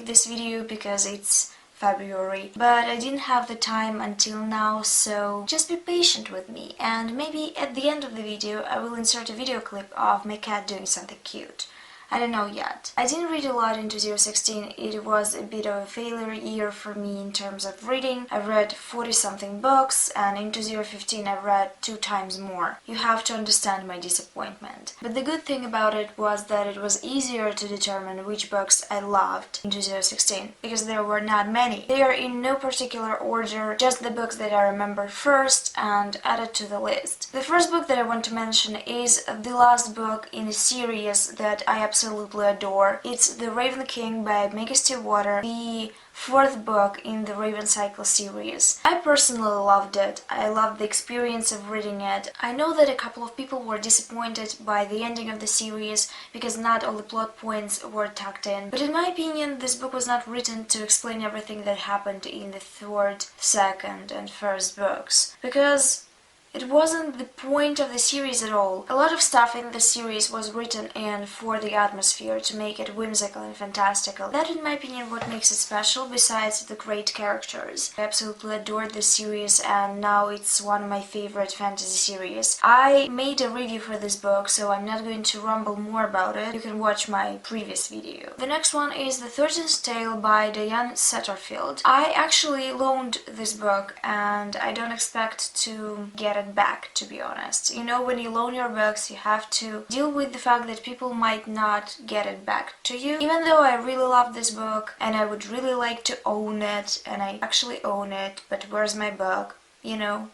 make this video because it's February, but I didn't have the time until now, so just be patient with me, and maybe at the end of the video I will insert a video clip of my cat doing something cute. I don't know yet. I didn't read a lot in 2016, it was a bit of a failure year for me in terms of reading. I read 40-something books, and in 2015 I read 2 times more. You have to understand my disappointment. But the good thing about it was that it was easier to determine which books I loved in 2016, because there were not many. They are in no particular order, just the books that I remember first and added to the list. The first book that I want to mention is the last book in a series that I absolutely adore. It's The Raven King by Maggie Stiefvater, the 4th book in the Raven Cycle series. I personally loved it. I loved the experience of reading it. I know that a couple of people were disappointed by the ending of the series because not all the plot points were tucked in, but in my opinion this book was not written to explain everything that happened in the 3rd, 2nd and 1st books, because it wasn't the point of the series at all. A lot of stuff in the series was written in for the atmosphere, to make it whimsical and fantastical. That, in my opinion, what makes it special, besides the great characters. I absolutely adored this series, and now it's one of my favorite fantasy series. I made a review for this book, so I'm not going to rumble more about it. You can watch my previous video. The next one is The 13th Tale by Diane Setterfield. I actually loaned this book, and I don't expect to get it back, to be honest. You know, when you loan your books, you have to deal with the fact that people might not get it back to you. Even though I really love this book and I would really like to own it, and I actually own it, but where's my book? You know.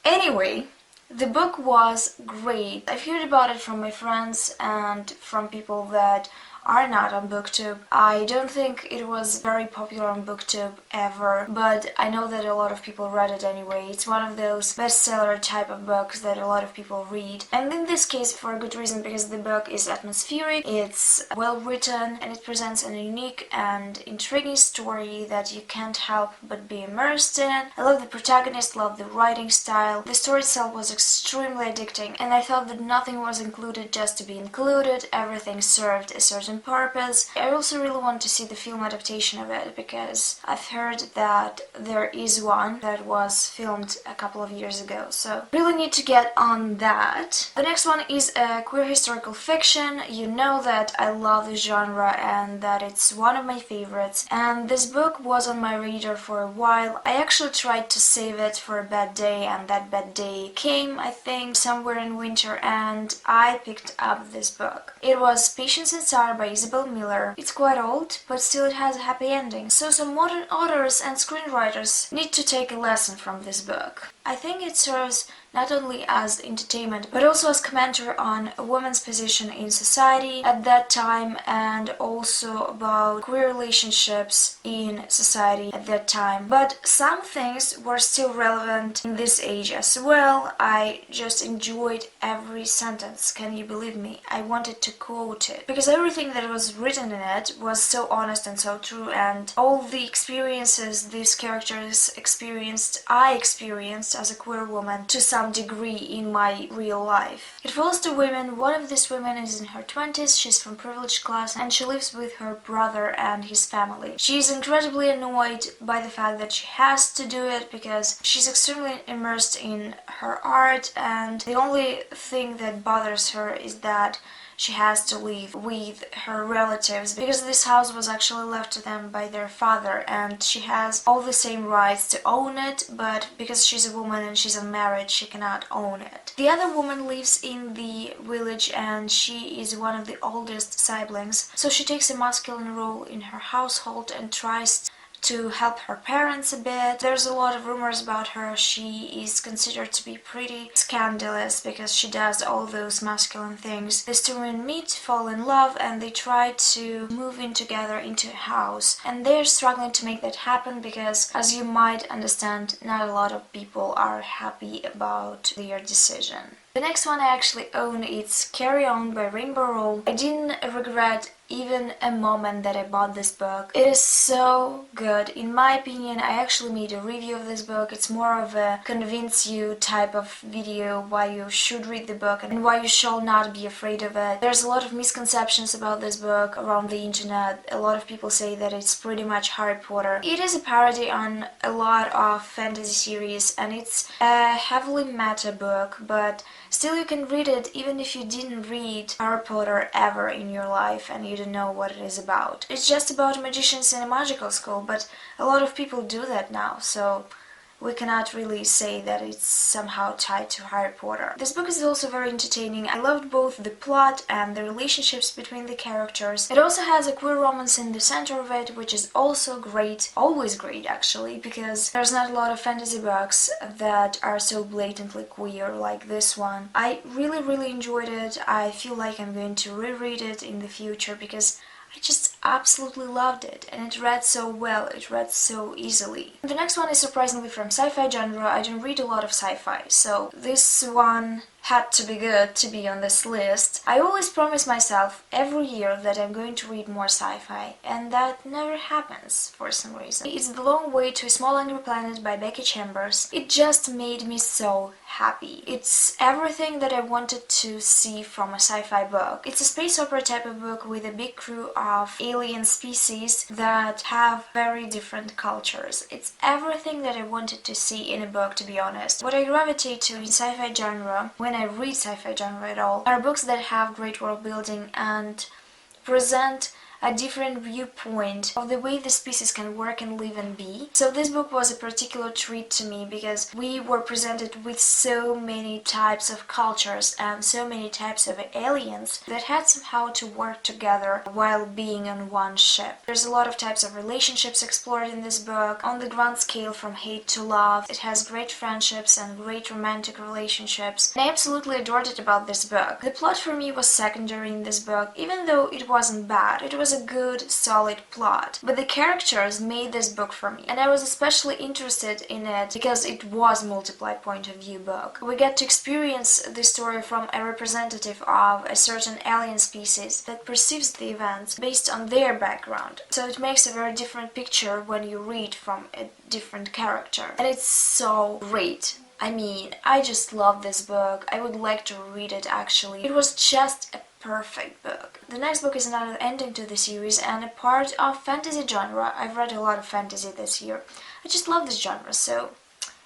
Anyway, the book was great. I've heard about it from my friends and from people that are not on BookTube. I don't think it was very popular on BookTube ever, but I know that a lot of people read it anyway. It's one of those bestseller type of books that a lot of people read. And in this case for a good reason, because the book is atmospheric, it's well written, and it presents a unique and intriguing story that you can't help but be immersed in. I love the protagonist, love the writing style. The story itself was extremely addicting, and I thought that nothing was included just to be included. Everything served a certain purpose. I also really want to see the film adaptation of it, because I've heard that there is one that was filmed a couple of years ago, so really need to get on that. The next one is a queer historical fiction. You know that I love the genre and that it's one of my favorites, and this book was on my radar for a while. I actually tried to save it for a bad day, and that bad day came, I think, somewhere in winter, and I picked up this book. It was Patience and Sorrow by Isabel Miller. It's quite old, but still it has a happy ending. So some modern authors and screenwriters need to take a lesson from this book. I think it serves not only as entertainment, but also as commentary on a woman's position in society at that time, and also about queer relationships in society at that time. But some things were still relevant in this age as well. I just enjoyed every sentence, can you believe me? I wanted to quote it, because everything that was written in it was so honest and so true, and all the experiences these characters experienced, I experienced as a queer woman to some degree in my real life. It follows two women. One of these women is in her 20s, she's from privileged class, and she lives with her brother and his family. She is incredibly annoyed by the fact that she has to do it, because she's extremely immersed in her art, and the only thing that bothers her is that she has to live with her relatives, because this house was actually left to them by their father, and she has all the same rights to own it, but because she's a woman and she's unmarried, she cannot own it. The other woman lives in the village, and she is one of the oldest siblings, so she takes a masculine role in her household and tries to help her parents a bit. There's a lot of rumors about her. She is considered to be pretty scandalous because she does all those masculine things. These two women meet, fall in love, and they try to move in together into a house. And they're struggling to make that happen because, as you might understand, not a lot of people are happy about their decision. The next one I actually own, it's Carry On by Rowell. I didn't regret even a moment that I bought this book. It is so good. In my opinion, I actually made a review of this book. It's more of a convince you type of video why you should read the book and why you shall not be afraid of it. There's a lot of misconceptions about this book around the internet. A lot of people say that it's pretty much Harry Potter. It is a parody on a lot of fantasy series and it's a heavily meta book, but still you can read it even if you didn't read Harry Potter ever in your life and you don't know what it is about. It's just about magicians in a magical school, but a lot of people do that now, so we cannot really say that it's somehow tied to Harry Potter. This book is also very entertaining. I loved both the plot and the relationships between the characters. It also has a queer romance in the center of it, which is also great, always great actually, because there's not a lot of fantasy books that are so blatantly queer like this one. I really enjoyed it. I feel like I'm going to reread it in the future because I just absolutely loved it, and it read so well, it read so easily. The next one is surprisingly from sci-fi genre. I don't read a lot of sci-fi, so this one had to be good to be on this list. I always promise myself every year that I'm going to read more sci-fi, and that never happens for some reason. It's The Long Way to a Small Angry Planet by Becky. It just made me so happy. It's everything that I wanted to see from a sci-fi book. It's a space opera type of book with a big crew of alien species that have very different cultures. It's everything that I wanted to see in a book, to be honest. What I gravitate to in sci-fi genre, when I read sci-fi genre at all, are books that have great world building and present a different viewpoint of the way the species can work and live and be. So this book was a particular treat to me because we were presented with so many types of cultures and so many types of aliens that had somehow to work together while being on one ship. There's a lot of types of relationships explored in this book on the grand scale from hate to love. It has great friendships and great romantic relationships, and I absolutely adored it about this book. The plot for me was secondary in this book, even though it wasn't bad. It was a good, solid plot. But the characters made this book for me, and I was especially interested in it because it was multiply point of view book. We get to experience the story from a representative of a certain alien species that perceives the events based on their background. So it makes a very different picture when you read from a different character. And it's so great. I mean, I just love this book. I would like to read it actually. It was just a perfect book. The next book is another ending to the series and a part of fantasy genre. I've read a lot of fantasy this year. I just love this genre, so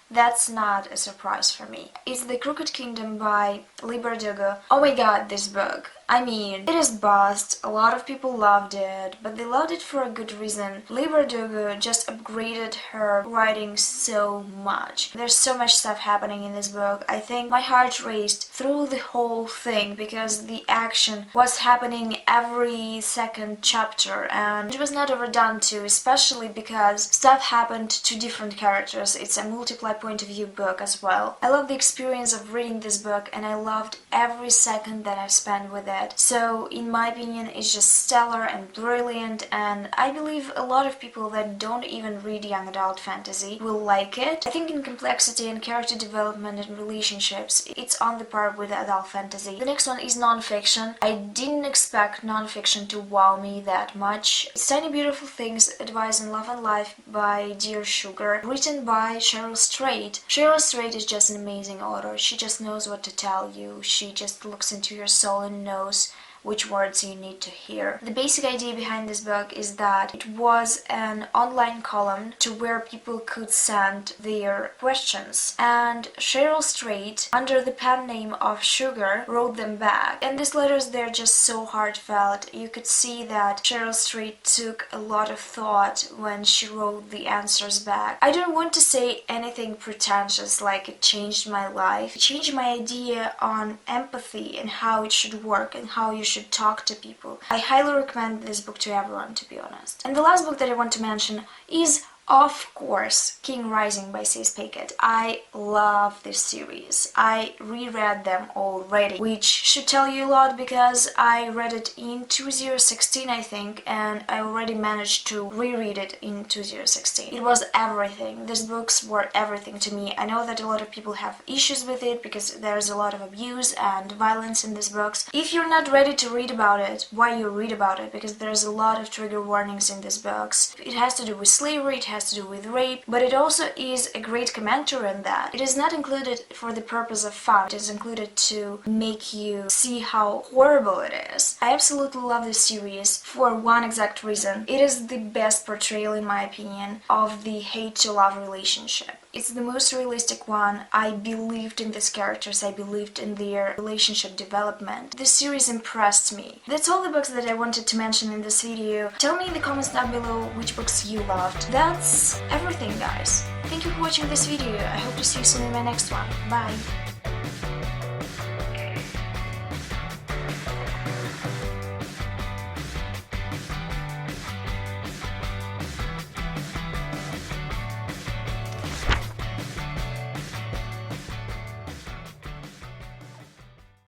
that's not a surprise for me. It's The Crooked Kingdom by Leigh Bardugo. Oh my god, this book. I mean, it is bust, a lot of people loved it, but they loved it for a good reason. Leigh Bardugo just upgraded her writing so much. There's so much stuff happening in this book. I think my heart raced through the whole thing because the action was happening every second chapter and it was not overdone too, especially because stuff happened to different characters. It's a multiply point of view book as well. I love the experience of reading this book and I loved every second that I spent with it. So in my opinion it's just stellar and brilliant, and I believe a lot of people that don't even read young adult fantasy will like it. I think in complexity and character development and relationships it's on the par with adult fantasy. The next one is non-fiction. I didn't expect non-fiction to wow me that much. It's Tiny Beautiful Things, Advice on Love and Life by Dear Sugar, written by Cheryl. Cheryl is just an amazing author. She just knows what to tell you. She just looks into your soul and knows which words you need to hear. The basic idea behind this book is that it was an online column to where people could send their questions, and Cheryl Strait, under the pen name of Sugar, wrote them back. And these letters, they're just so heartfelt. You could see that Cheryl Strait took a lot of thought when she wrote the answers back. I don't want to say anything pretentious like it changed my life. It changed my idea on empathy and how it should work and how you should talk to people. I highly recommend this book to everyone, to be honest. And the last book that I want to mention is Of course, King Rising by Pacat. I love this series. I reread them already, which should tell you a lot because I read it in 2016, I think, and I already managed to reread it in 2016. It was everything. These books were everything to me. I know that a lot of people have issues with it because there's a lot of abuse and violence in these books. If you're not ready to read about it, why you read about it? Because there's a lot of trigger warnings in these books. It has to do with slavery, it has to do with rape, but it also is a great commentary on that. It is not included for the purpose of fun. It is included to make you see how horrible it is. I absolutely love this series for one exact reason. It is the best portrayal, in my opinion, of the hate-to-love relationship. It's the most realistic one. I believed in these characters, I believed in their relationship development. This series impressed me. That's all the books that I wanted to mention in this video. Tell me in the comments down below which books you loved. That's everything, guys. Thank you for watching this video. I hope to see you soon in my next one. Bye!